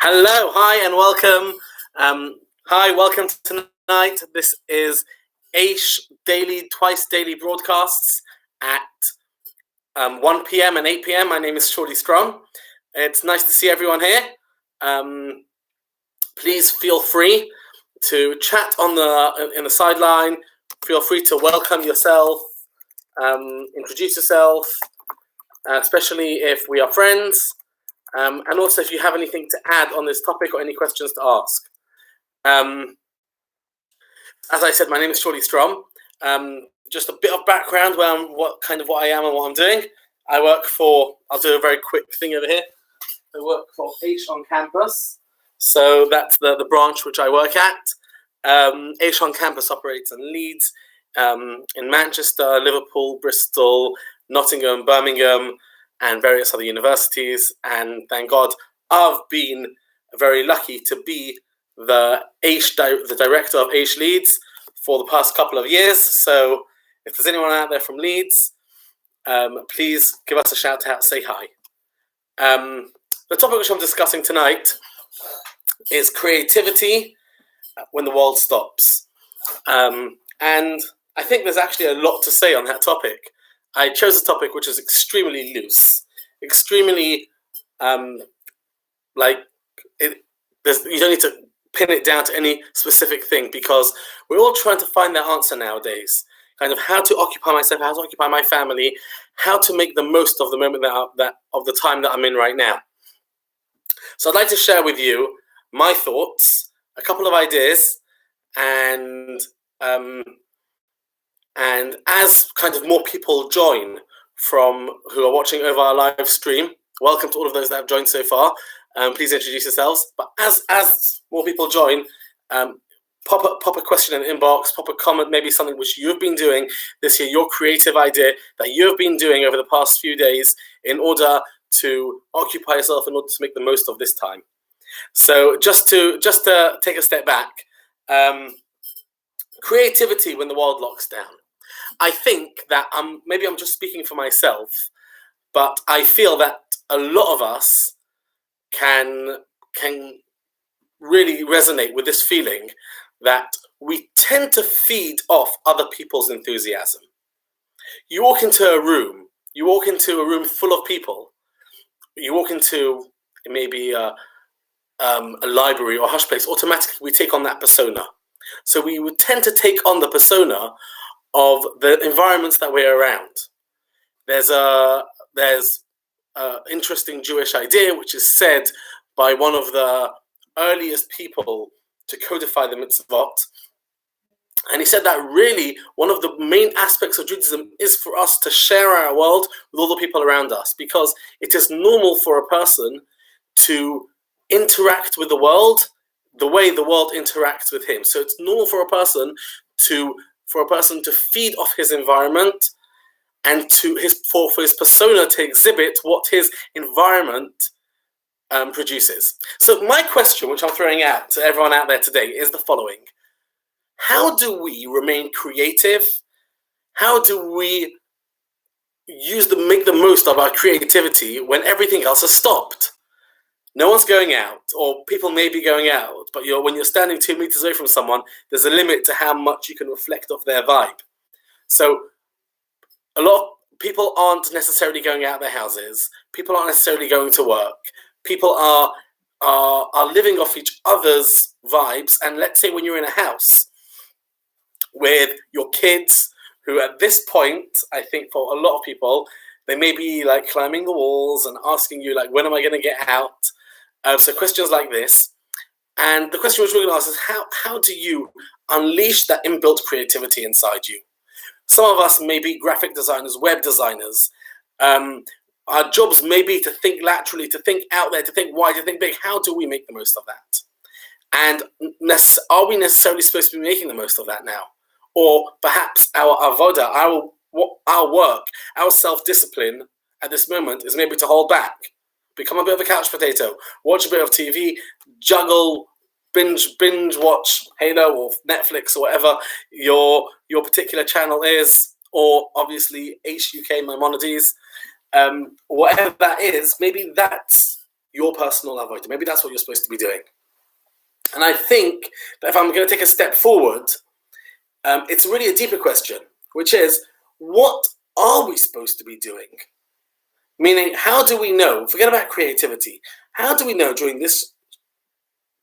Hello, hi, and welcome. Welcome tonight. This is Aish twice daily broadcasts at 1 p.m. and 8 p.m. My name is Shauly Strom. It's nice to see everyone here. Please feel free to chat in the sideline. Feel free to welcome yourself, introduce yourself, especially if we are friends. And also if you have anything to add on this topic or any questions to ask. As I said, my name is Shauly Strom. Just a bit of background what I am and what I'm doing. I'll do a very quick thing over here. I work for Aish on campus. So that's the branch which I work at. Aish on campus operates in Leeds, in Manchester, Liverpool, Bristol, Nottingham, Birmingham, and various other universities. And thank God, I've been very lucky to be the director of Aish Leeds for the past couple of years. So if there's anyone out there from Leeds, please give us a shout out, say hi. The topic which I'm discussing tonight is creativity when the world stops. And I think there's actually a lot to say on that topic. I chose a topic which is extremely loose, extremely you don't need to pin it down to any specific thing, because we're all trying to find that answer nowadays. Kind of how to occupy myself, how to occupy my family, how to make the most of the moment of the time that I'm in right now. So I'd like to share with you my thoughts, a couple of ideas, and as kind of more people join who are watching over our live stream, welcome to all of those that have joined so far. Please introduce yourselves. But as more people join, pop a question in the inbox, pop a comment, maybe something which you've been doing this year, your creative idea that you've been doing over the past few days in order to occupy yourself, in order to make the most of this time. So just to take a step back, creativity when the world locks down. I think that maybe I'm just speaking for myself, but I feel that a lot of us can really resonate with this feeling that we tend to feed off other people's enthusiasm. You walk into a room full of people. You walk into maybe a library or a hush place. Automatically, we take on that persona. So we would tend to take on the persona of the environments that we're around. There's an interesting Jewish idea which is said by one of the earliest people to codify the mitzvot. And he said that really one of the main aspects of Judaism is for us to share our world with all the people around us, because it is normal for a person to interact with the world the way the world interacts with him. So it's normal for a person to feed off his environment and for his persona to exhibit what his environment produces. So my question, which I'm throwing out to everyone out there today, is the following. How do we remain creative? How do we make the most of our creativity when everything else has stopped? No one's going out, or people may be going out, but when you're standing 2 meters away from someone, there's a limit to how much you can reflect off their vibe. So a lot of people aren't necessarily going out their houses. People aren't necessarily going to work. People are living off each other's vibes. And let's say when you're in a house with your kids, who at this point, I think for a lot of people, they may be like climbing the walls and asking you, like, when am I going to get out? So questions like this. And the question which we're going to ask is, how do you unleash that inbuilt creativity inside you? Some of us may be graphic designers, web designers. Our jobs may be to think laterally, to think out there, to think wide, to think big. How do we make the most of that? And are we necessarily supposed to be making the most of that now? Or perhaps our avoda, our work, our self-discipline at this moment is maybe to hold back, become a bit of a couch potato, watch a bit of TV, juggle, binge watch Halo or Netflix or whatever your particular channel is, or obviously HUK Maimonides, whatever that is. Maybe that's your personal avodah. Maybe that's what you're supposed to be doing. And I think that if I'm going to take a step forward, it's really a deeper question, which is, what are we supposed to be doing? Meaning, how do we know, forget about creativity, how do we know during this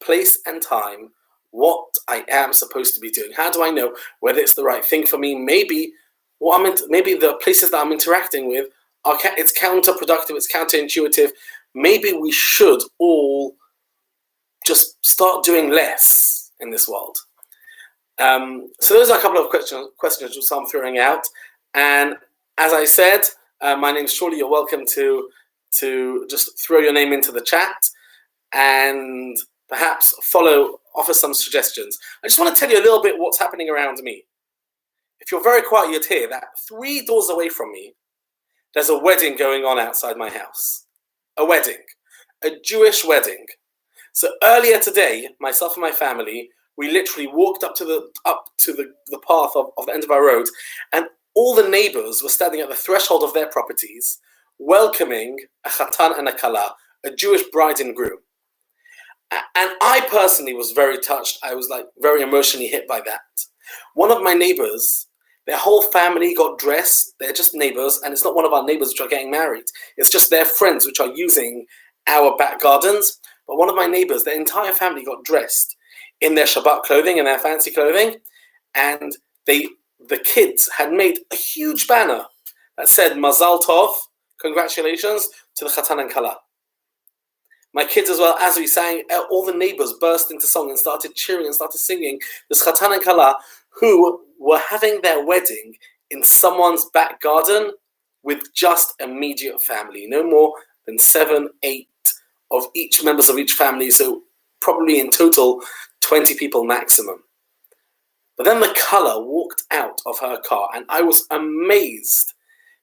place and time what I am supposed to be doing? How do I know whether it's the right thing for me? Maybe maybe the places that I'm interacting with, it's counterproductive, it's counterintuitive. Maybe we should all just start doing less in this world. So those are a couple of questions which I'm throwing out. And as I said, my name's Shauly. You're welcome to just throw your name into the chat and perhaps offer some suggestions. I just want to tell you a little bit what's happening around me. If you're very quiet, you'd hear that 3 doors away from me, there's a wedding going on outside my house. A wedding. A Jewish wedding. So earlier today, myself and my family, we literally walked up to the path of the end of our road, and all the neighbors were standing at the threshold of their properties, welcoming a chatan and a kala, a Jewish bride and groom. And I personally was very touched. I was very emotionally hit by that. One of my neighbors, their whole family got dressed. They're just neighbors, and it's not one of our neighbors which are getting married. It's just their friends which are using our back gardens. But one of my neighbors, their entire family got dressed in their Shabbat clothing and their fancy clothing, and the kids had made a huge banner that said Mazal Tov, congratulations to the Chatan and Kala. My kids as well, as we sang, all the neighbors burst into song and started cheering and started singing this Chatan and Kala, who were having their wedding in someone's back garden with just immediate family, no more than 7, 8 of each members of each family, so probably in total 20 people maximum. But then the Kala walked out of her car, and I was amazed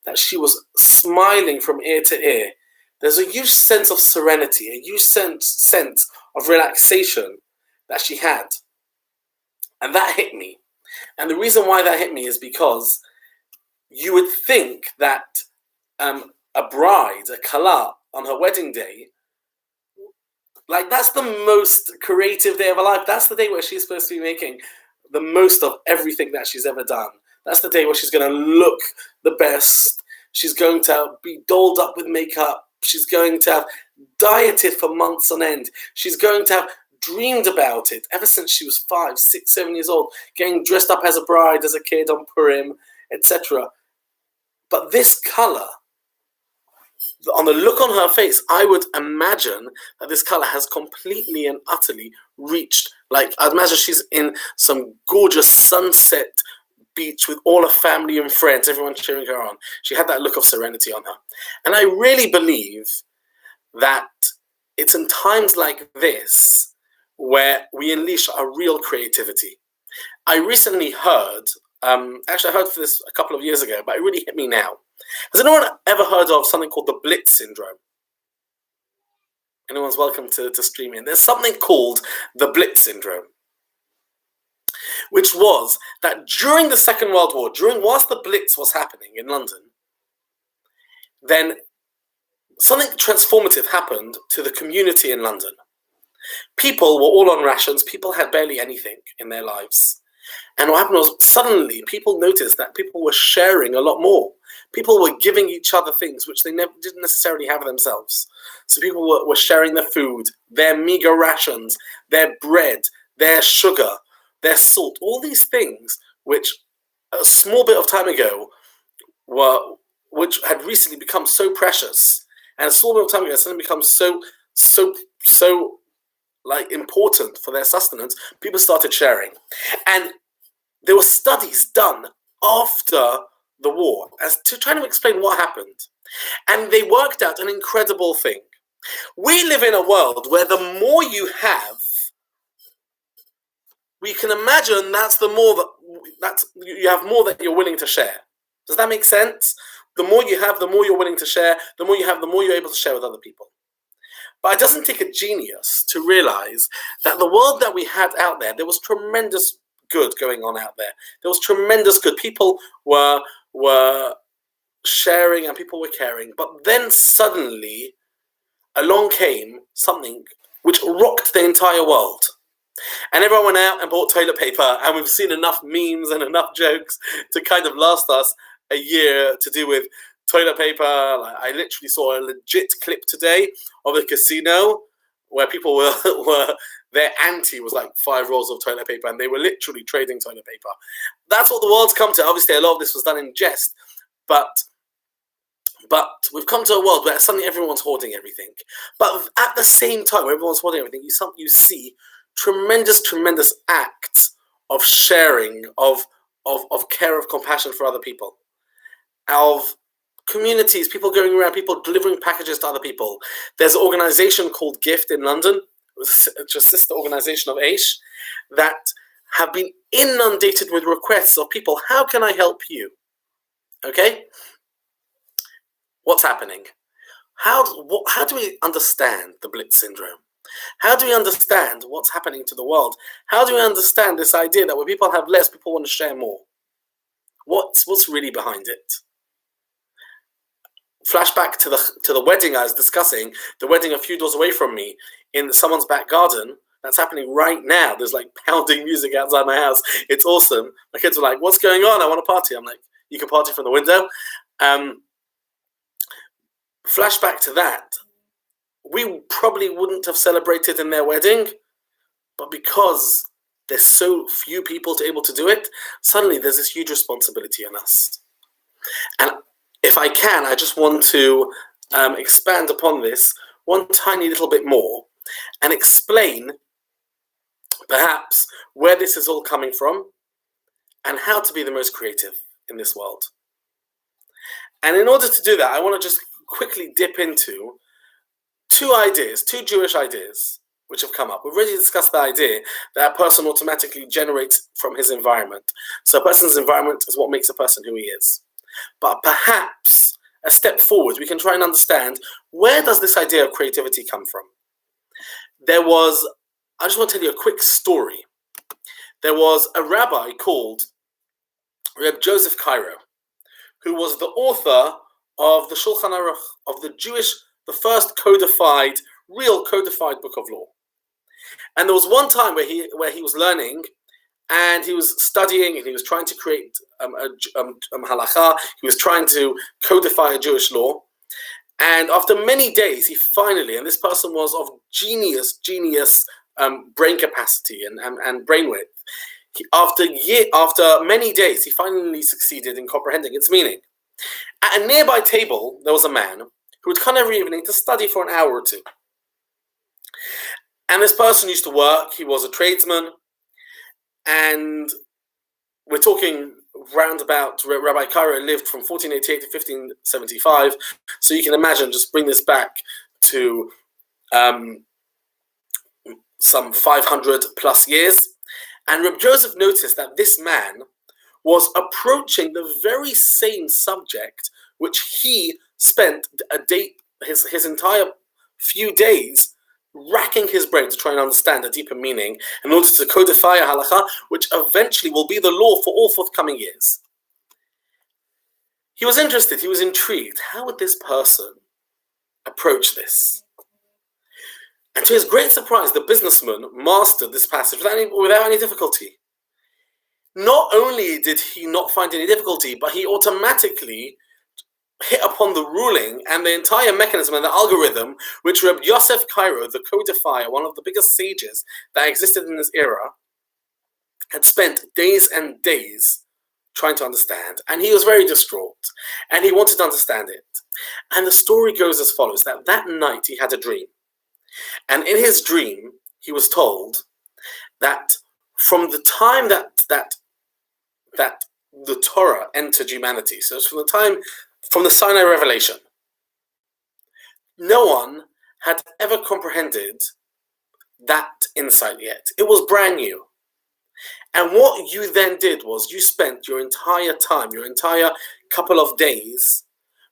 that she was smiling from ear to ear. There's a huge sense of serenity, a huge sense of relaxation that she had. And that hit me. And the reason why that hit me is because you would think that a bride, a Kala, on her wedding day, that's the most creative day of her life. That's the day where she's supposed to be making the most of everything that she's ever done. That's the day where she's going to look the best. She's going to be dolled up with makeup. She's going to have dieted for months on end. She's going to have dreamed about it ever since she was 5, 6, 7 years old, getting dressed up as a bride, as a kid on Purim, etc. But this color, on the look on her face, I would imagine that this color has completely and utterly reached, I'd imagine she's in some gorgeous sunset beach with all her family and friends, everyone cheering her on. She had that look of serenity on her. And I really believe that it's in times like this where we unleash our real creativity. I recently heard, actually I heard for this a couple of years ago, but it really hit me now. Has anyone ever heard of something called the Blitz syndrome? Anyone's welcome to stream in. There's something called the Blitz syndrome, which was that during the Second World War, whilst the Blitz was happening in London, then something transformative happened to the community in London. People were all on rations. People had barely anything in their lives. And what happened was suddenly people noticed that people were sharing a lot more. People were giving each other things which they didn't necessarily have themselves. So people were sharing their food, their meager rations, their bread, their sugar, their salt, all these things which a small bit of time ago which had recently become so precious, and a small bit of time ago suddenly become so important for their sustenance. People started sharing. And there were studies done after the war as to try to explain what happened. And they worked out an incredible thing. We live in a world where the more you have, we can imagine that's the more that you have more that you're willing to share. Does that make sense? The more you have, the more you're willing to share. The more you have, the more you're able to share with other people. But it doesn't take a genius to realize that the world that we had out there, there was tremendous good going on out there. There was tremendous good. People were sharing and people were caring. But then suddenly, along came something which rocked the entire world. And everyone went out and bought toilet paper, and we've seen enough memes and enough jokes to kind of last us a year to do with toilet paper. Like, I literally saw a legit clip today of a casino where people were their ante was like 5 rolls of toilet paper, and they were literally trading toilet paper. That's what the world's come to. Obviously, a lot of this was done in jest, but we've come to a world where suddenly everyone's hoarding everything. But at the same time, when everyone's hoarding everything, you see tremendous acts of sharing, of care, of compassion for other people, of communities, people going around, people delivering packages to other people. There's an organization called Gift in London, which is a sister organization of Aish, that have been inundated with requests of people. How can I help you? Okay? What's happening? How do we understand the Blitz syndrome? How do we understand what's happening to the world? How do we understand this idea that when people have less, people want to share more? What's really behind it? Flashback to the wedding I was discussing, the wedding a few doors away from me in someone's back garden. That's happening right now. There's like pounding music outside my house. It's awesome. My kids were like, "What's going on? I want to party." I'm like, "You can party from the window." Flashback to that. We probably wouldn't have celebrated in their wedding, but because there's so few people able to do it, suddenly there's this huge responsibility on us. And if I can, I just want to expand upon this one tiny little bit more and explain perhaps where this is all coming from and how to be the most creative in this world. And in order to do that, I want to just quickly dip into two Jewish ideas, which have come up. We've already discussed the idea that a person automatically generates from his environment. So a person's environment is what makes a person who he is. But perhaps a step forward, we can try and understand, where does this idea of creativity come from? I just want to tell you a quick story. There was a rabbi called Reb Joseph Cairo, who was the author of the Shulchan Aruch, of the first real codified book of law. And there was one time where he was learning, and he was studying, and he was trying to create halakha. He was trying to codify a Jewish law. And after many days, he finally, and this person was of genius brain capacity and brain width. After many days, he finally succeeded in comprehending its meaning. At a nearby table, there was a man who would come every evening to study for an hour or two. And this person used to work. He was a tradesman. And we're talking round about, Rabbi Cairo lived from 1488 to 1575. So you can imagine, just bring this back to some 500 plus years. And Reb Joseph noticed that this man was approaching the very same subject which he spent his entire few days racking his brain to try and understand a deeper meaning in order to codify a halakha, which eventually will be the law for all forthcoming years. He was interested, he was intrigued. How would this person approach this? And to his great surprise, the businessman mastered this passage without any difficulty. Not only did he not find any difficulty, but he automatically hit upon the ruling and the entire mechanism and the algorithm which Reb Yosef Cairo, the codifier, one of the biggest sages that existed in this era, had spent days and days trying to understand. And he was very distraught, and he wanted to understand it. And the story goes as follows, that night he had a dream. And in his dream, he was told that from the time that the Torah entered humanity, so it's from the Sinai revelation, no one had ever comprehended that insight yet. It was brand new. And what you then did was you spent your entire couple of days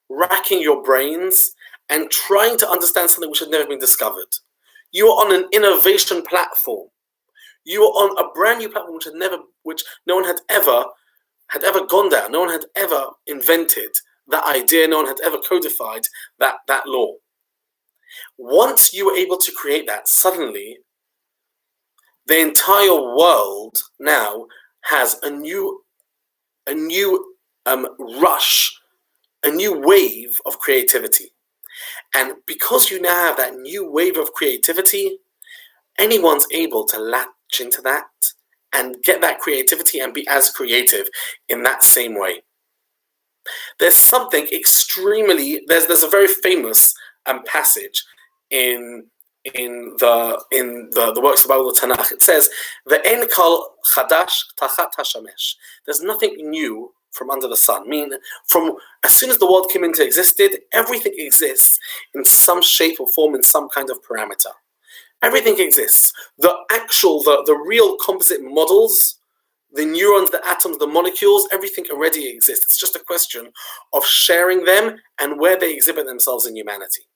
racking your brains and trying to understand something which had never been discovered. You were on an innovation platform. You were on a brand new platform which no one had ever gone down. No one had ever invented that idea. No one had ever codified that law. Once you were able to create that, suddenly the entire world now has a new rush, a new wave of creativity. And because you now have that new wave of creativity, anyone's able to latch into that and get that creativity and be as creative in that same way. There's something extremely, there's a very famous passage in the works of the Bible, the Tanakh. It says, "Ve'en kol chadash tachat hashamesh." There's nothing new from under the sun. Meaning, from as soon as the world came into existence, everything exists in some shape or form, in some kind of parameter. Everything exists. The real composite models, the neurons, the atoms, the molecules, everything already exists. It's just a question of sharing them and where they exhibit themselves in humanity.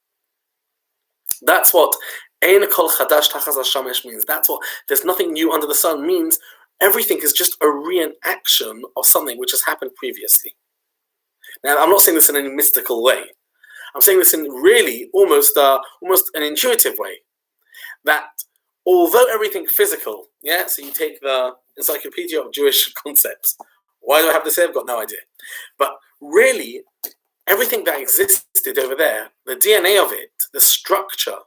That's what Ein kol chadash tachas hashamesh means. That's what there's nothing new under the sun means. Everything is just a reenaction of something which has happened previously. Now, I'm not saying this in any mystical way. I'm saying this in really almost an intuitive way. That although everything physical, so you take the Encyclopedia of Jewish Concepts. Why do I have this here? I've got no idea. But really, everything that existed over there, the DNA of it, the structure,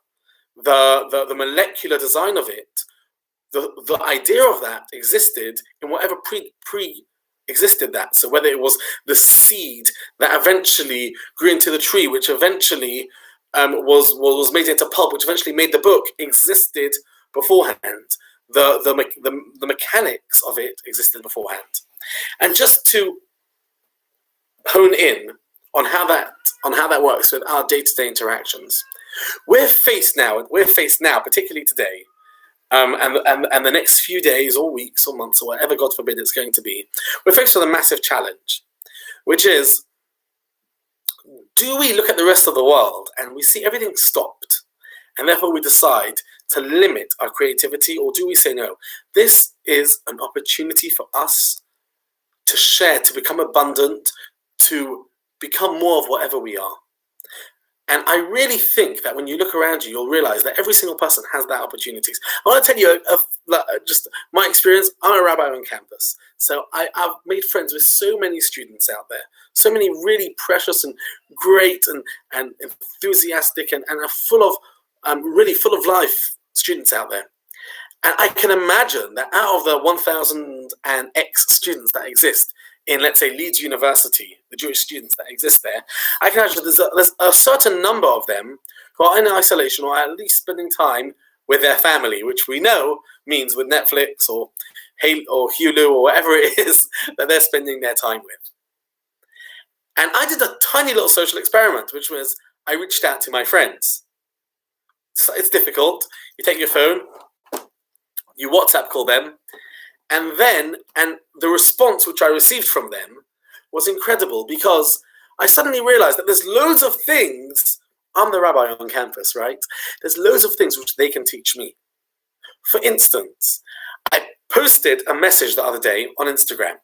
the molecular design of it, the idea of that existed in whatever pre-existed that. So whether it was the seed that eventually grew into the tree, which eventually was made into pulp, which eventually made the book, existed beforehand. The mechanics of it existed beforehand. And just to hone in on how that works with our day-to-day interactions, we're faced now, particularly today, and the next few days or weeks or months or whatever, God forbid, it's going to be, we're faced with a massive challenge, which is, do we look at the rest of the world and we see everything stopped, and therefore we decide to limit our creativity, or do we say, no, this is an opportunity for us to share, to become abundant, to become more of whatever we are? And I really think that when you look around you, you'll realize that every single person has that opportunity. I want to tell you just my experience. I'm a rabbi on campus. So I've made friends with so many students out there, so many really precious and great and enthusiastic and are full of life students out there. And I can imagine that out of the 1,000 and X students that exist in, let's say, Leeds University, the Jewish students that exist there, I can imagine there's a certain number of them who are in isolation or at least spending time with their family, which we know means with Netflix or Hulu or whatever it is that they're spending their time with. And I did a tiny little social experiment, which was I reached out to my friends. So it's difficult. You take your phone, you WhatsApp call them, and the response which I received from them was incredible, because I suddenly realized that there's loads of things. I'm the rabbi on campus, right? There's loads of things which they can teach me. For instance, I posted a message the other day on Instagram.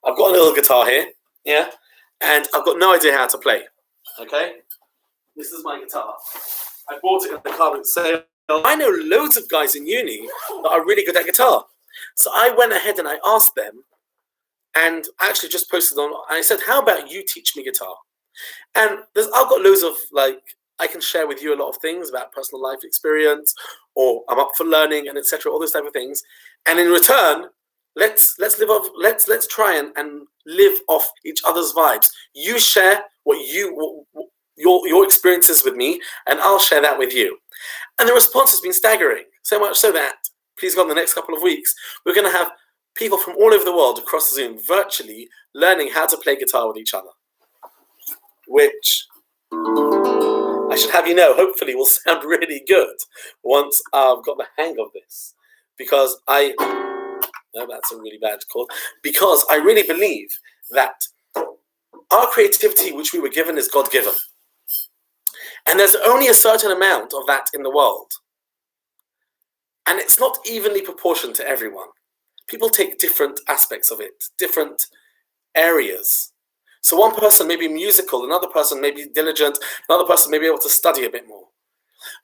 I've got a little guitar here, and I've got no idea how to play, okay? This is my guitar. I bought it at the car sale. I know loads of guys in uni that are really good at guitar. So I went ahead and I asked them, and I actually just posted on, I said, how about you teach me guitar? And I've got loads of, I can share with you a lot of things about personal life experience, or I'm up for learning, and etc., all those type of things. And in return, let's try and live off each other's vibes. You share your experiences with me, and I'll share that with you. And the response has been staggering, so much so that, please God, in the next couple of weeks, we're going to have people from all over the world across Zoom virtually learning how to play guitar with each other, which I should have you know, hopefully will sound really good once I've got the hang of this, because that's a really bad call, because I really believe that our creativity, which we were given, is God-given. And there's only a certain amount of that in the world. And it's not evenly proportioned to everyone. People take different aspects of it, different areas. So one person may be musical, another person may be diligent, another person may be able to study a bit more.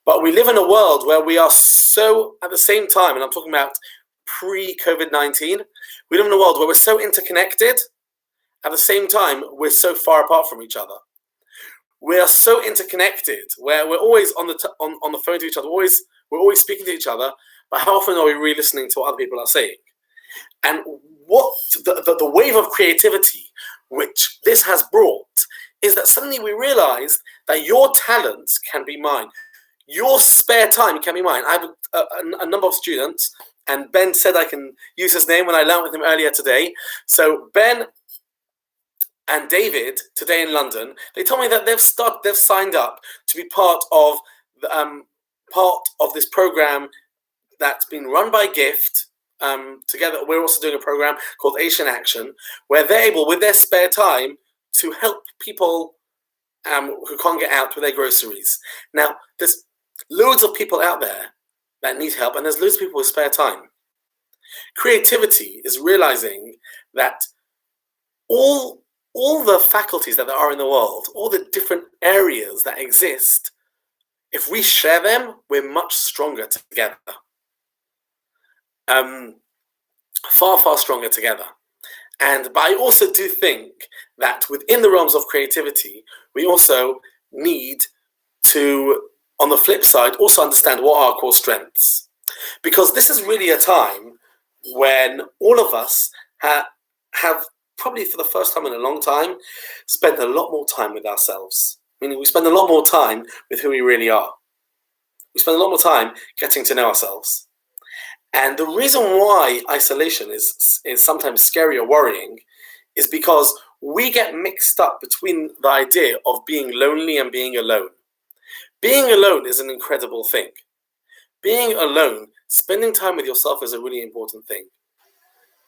But we live in a world where we are so, at the same time, and I'm talking about pre-COVID-19, we live in a world where we're so interconnected. At the same time, we're so far apart from each other. We are so interconnected, where we're always on the phone to each other. We're always speaking to each other. But how often are we really listening to what other people are saying? And what the wave of creativity which this has brought is that suddenly we realize that your talents can be mine. Your spare time can be mine. I have a number of students, and Ben said I can use his name when I learned with him earlier today. So Ben and David today in London, they told me that they've signed up to be part of this program that's been run by Gift. Together, we're also doing a program called Aish in Action, where they're able, with their spare time, to help people who can't get out with their groceries. Now, there's loads of people out there that need help, and there's loads of people with spare time. Creativity is realizing that all the faculties that there are in the world, all the different areas that exist, if we share them, we're much stronger together. Far, far stronger together. But I also do think that within the realms of creativity, we also need to, on the flip side, also understand what are our core strengths. Because this is really a time when all of us have probably for the first time in a long time, spent a lot more time with ourselves. Meaning we spend a lot more time with who we really are. We spend a lot more time getting to know ourselves. And the reason why isolation is sometimes scary or worrying is because we get mixed up between the idea of being lonely and being alone. Being alone is an incredible thing. Being alone, spending time with yourself is a really important thing.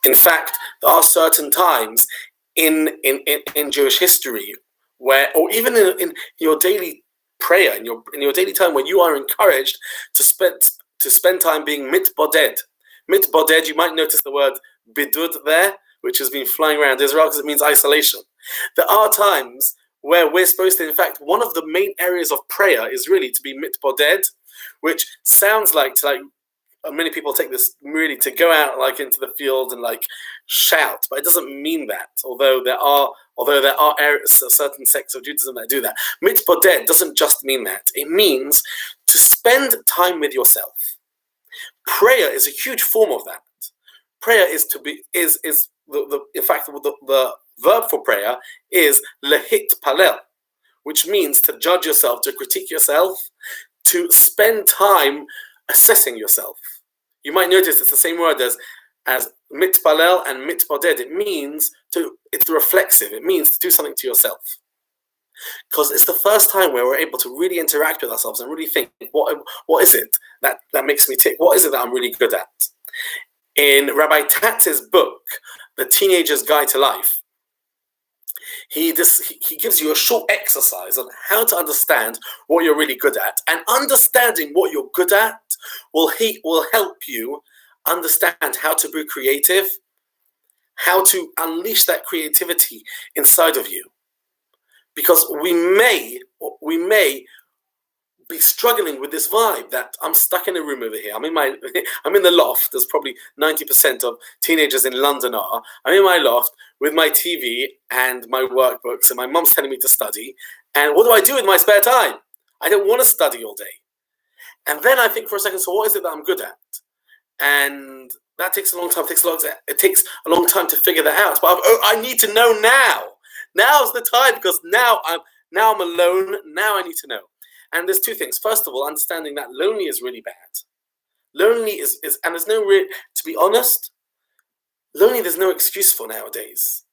In fact, there are certain times in Jewish history where, or even in your daily prayer, in your daily time, when you are encouraged to spend time being mitboded. Mitboded, you might notice the word bidud there, which has been flying around Israel because it means isolation. There are times where we're supposed to, in fact, one of the main areas of prayer is really to be mitboded, which sounds like many people take this really to go out like into the field and like shout, but it doesn't mean that. Although there are certain sects of Judaism that do that. Mitboded doesn't just mean that. It means to spend time with yourself. Prayer is a huge form of that. Prayer is in fact the verb for prayer is lehit palel, which means to judge yourself, to critique yourself, to spend time assessing yourself. You might notice it's the same word as mitpalel and mitboded. It means it's reflexive. It means to do something to yourself. Because it's the first time where we're able to really interact with ourselves and really think, what is it that makes me tick? What is it that I'm really good at? In Rabbi Tatz's book, The Teenager's Guide to Life, he gives you a short exercise on how to understand what you're really good at. And understanding what you're good at will help you understand how to be creative, how to unleash that creativity inside of you. Because we may be struggling with this vibe that I'm stuck in a room over here. I'm in the loft. There's probably 90% of teenagers in London are. I'm in my loft with my TV and my workbooks, and my mum's telling me to study. And what do I do with my spare time? I don't want to study all day. And then I think for a second, so what is it that I'm good at? And that takes a long time. It takes a long time to figure that out. But I need to know now. Now's the time, because now I'm alone. Now I need to know. And there's two things. First of all, understanding that lonely is really bad. Lonely is and there's no to be honest, lonely there's no excuse for nowadays.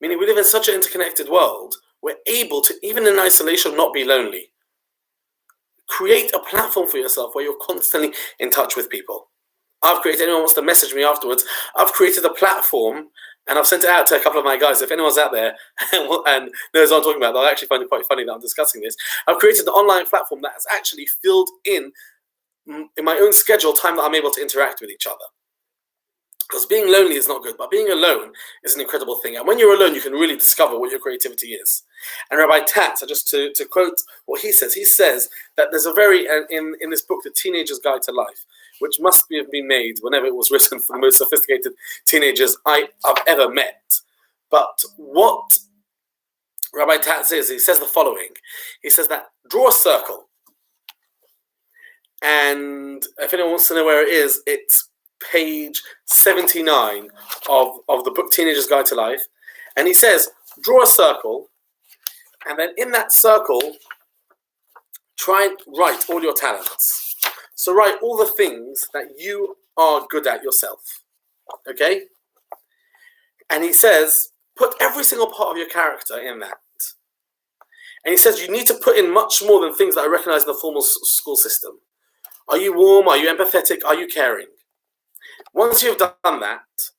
Meaning we live in such an interconnected world, we're able to, even in isolation, not be lonely. Create a platform for yourself where you're constantly in touch with people. Anyone wants to message me afterwards, I've created a platform and I've sent it out to a couple of my guys. If anyone's out there and knows what I'm talking about, they'll actually find it quite funny that I'm discussing this. I've created an online platform that has actually filled in my own schedule time that I'm able to interact with each other. Because being lonely is not good, but being alone is an incredible thing. And when you're alone, you can really discover what your creativity is. And Rabbi Tats, just to quote what he says that there's a very, in this book, The Teenager's Guide to Life, which must have been made whenever it was written for the most sophisticated teenagers I've ever met. But what Rabbi Tats is, he says the following. He says that draw a circle. And if anyone wants to know where it is, it's page 79 of the book Teenager's Guide to Life. And he says, draw a circle, and then in that circle, try and write all your talents. So write all the things that you are good at yourself. Okay? And he says, put every single part of your character in that. And he says, you need to put in much more than things that are recognized in the formal school system. Are you warm? Are you empathetic? Are you caring? Once you've done that,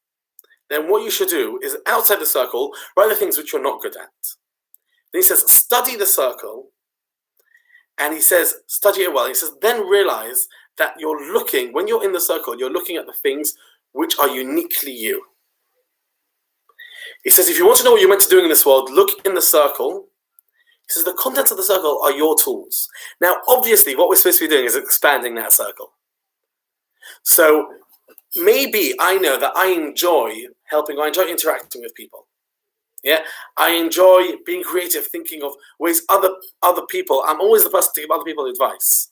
then what you should do is outside the circle, write the things which you're not good at. Then he says, study the circle. And he says, study it well. He says, then realize that you're looking, when you're in the circle, you're looking at the things which are uniquely you. He says, if you want to know what you're meant to do in this world, look in the circle. He says, the contents of the circle are your tools. Now, obviously, what we're supposed to be doing is expanding that circle. So maybe I know that I enjoy helping, I enjoy interacting with people. Yeah, I enjoy being creative, thinking of ways other people, I'm always the person to give other people advice.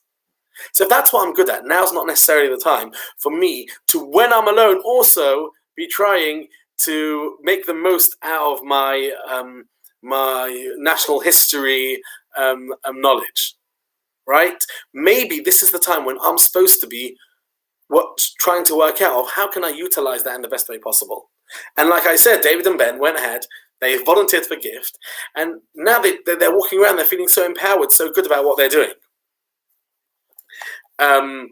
So if that's what I'm good at, now's not necessarily the time for me to, when I'm alone, also be trying to make the most out of my my national history knowledge, right? Maybe this is the time when I'm supposed to be trying to work out of how can I utilize that in the best way possible. And like I said, David and Ben went ahead, they volunteered for gift, and now they're walking around, they're feeling so empowered, so good about what they're doing. And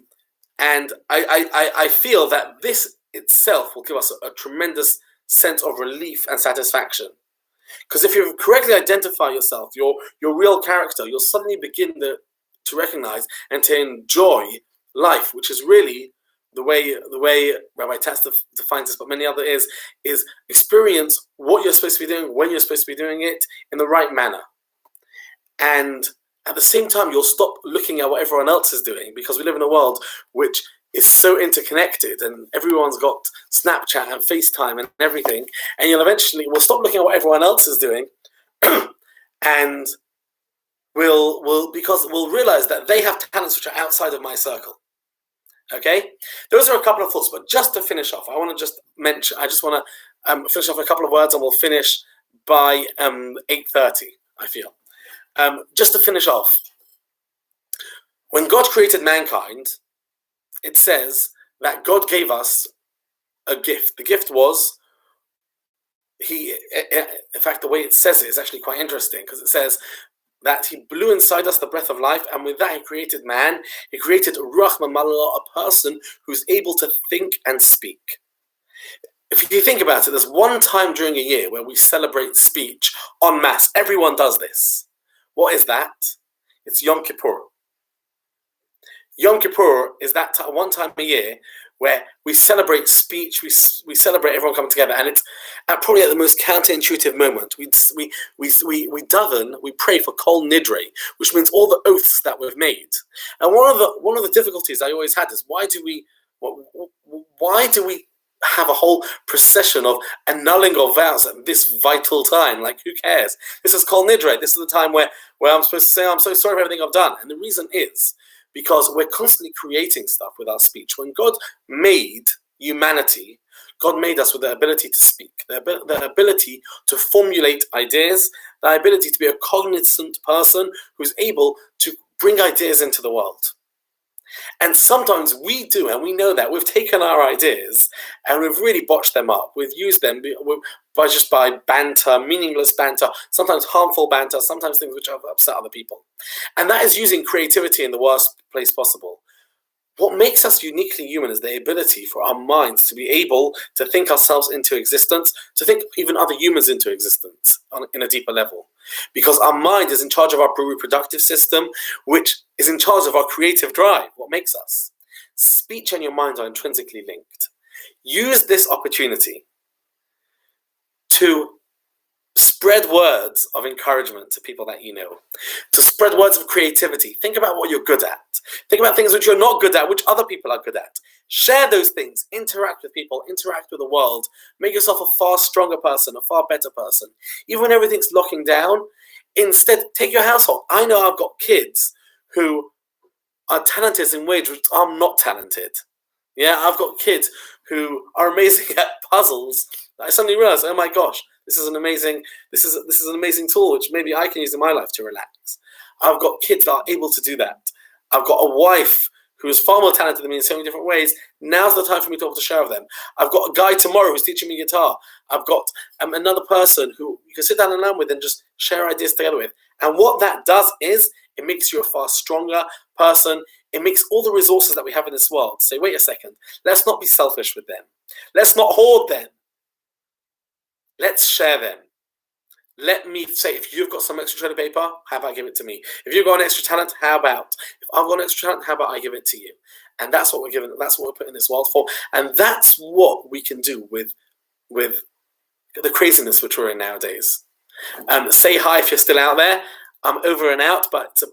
I feel that this itself will give us a tremendous sense of relief and satisfaction. Because if you correctly identify yourself, your real character, you'll suddenly begin to recognize and to enjoy life, which is really the way Rabbi Tats defines this, but many other is experience what you're supposed to be doing, when you're supposed to be doing it, in the right manner. And at the same time, you'll stop looking at what everyone else is doing, because we live in a world which is so interconnected and everyone's got Snapchat and FaceTime and everything. And we'll stop looking at what everyone else is doing and we'll realize that they have talents which are outside of my circle. Okay? Those are a couple of thoughts, but just to finish off, I want to finish off a couple of words and we'll finish by 8:30, I feel. Just to finish off, when God created mankind, it says that God gave us a gift. The gift was, in fact, the way it says it is actually quite interesting, because it says that he blew inside us the breath of life, and with that he created man. He created Ruach Mamalo, a person who's able to think and speak. If you think about it, there's one time during a year where we celebrate speech en masse. Everyone does this. What is that? It's Yom Kippur. Yom Kippur is that one time a year where we celebrate speech, we celebrate everyone coming together, and it's probably at the most counterintuitive moment. We daven, we pray for Kol Nidre, which means all the oaths that we've made. And one of the difficulties I always had is why do we have a whole procession of annulling of vows at this vital time? Like, who cares? This is Kol Nidre. This is the time where I'm supposed to say, I'm so sorry for everything I've done. And the reason is because we're constantly creating stuff with our speech. When God made humanity, God made us with the ability to speak, the ability to formulate ideas, the ability to be a cognizant person who's able to bring ideas into the world. And sometimes we do, and we know that we've taken our ideas and we've really botched them up. We've used them by banter, meaningless banter, sometimes harmful banter, sometimes things which have upset other people. And that is using creativity in the worst place possible. What makes us uniquely human is the ability for our minds to be able to think ourselves into existence, to think even other humans into existence in a deeper level. Because our mind is in charge of our reproductive system, which is in charge of our creative drive, what makes us. Speech and your mind are intrinsically linked. use this opportunity to spread words of encouragement to people that you know, to spread words of creativity. Think about what you're good at. Think about things which you're not good at, which other people are good at. Share those things. Interact with people. Interact with the world. Make yourself a far stronger person, a far better person. Even when everything's locking down, instead, take your household. I know I've got kids who are talented in ways which I'm not talented. Yeah, I've got kids who are amazing at puzzles. I suddenly realize, oh my gosh, this is an amazing tool which maybe I can use in my life to relax. I've got kids that are able to do that. I've got a wife who is far more talented than me in so many different ways. Now's the time for me to be able to share with them. I've got a guy tomorrow who's teaching me guitar. I've got another person who you can sit down and learn with and just share ideas together with. And what that does is it makes you a far stronger person. It makes all the resources that we have in this world say, wait a second, let's not be selfish with them. Let's not hoard them. Let's share them. Let me say, if you've got some extra toilet paper, how about give it to me? If you've got an extra talent, how about? If I've got an extra talent, how about I give it to you? And that's what we're given. That's what we're put in this world for. And that's what we can do with the craziness which we're in nowadays. Say hi if you're still out there. I'm over and out, but it's a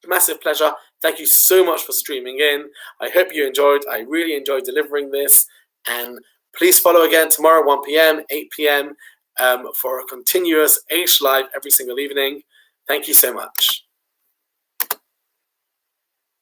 massive pleasure. Thank you so much for streaming in. I hope you enjoyed. I really enjoyed delivering this. And please follow again tomorrow, 1 p.m., 8 p.m., for a continuous Aish live every single evening. Thank you so much.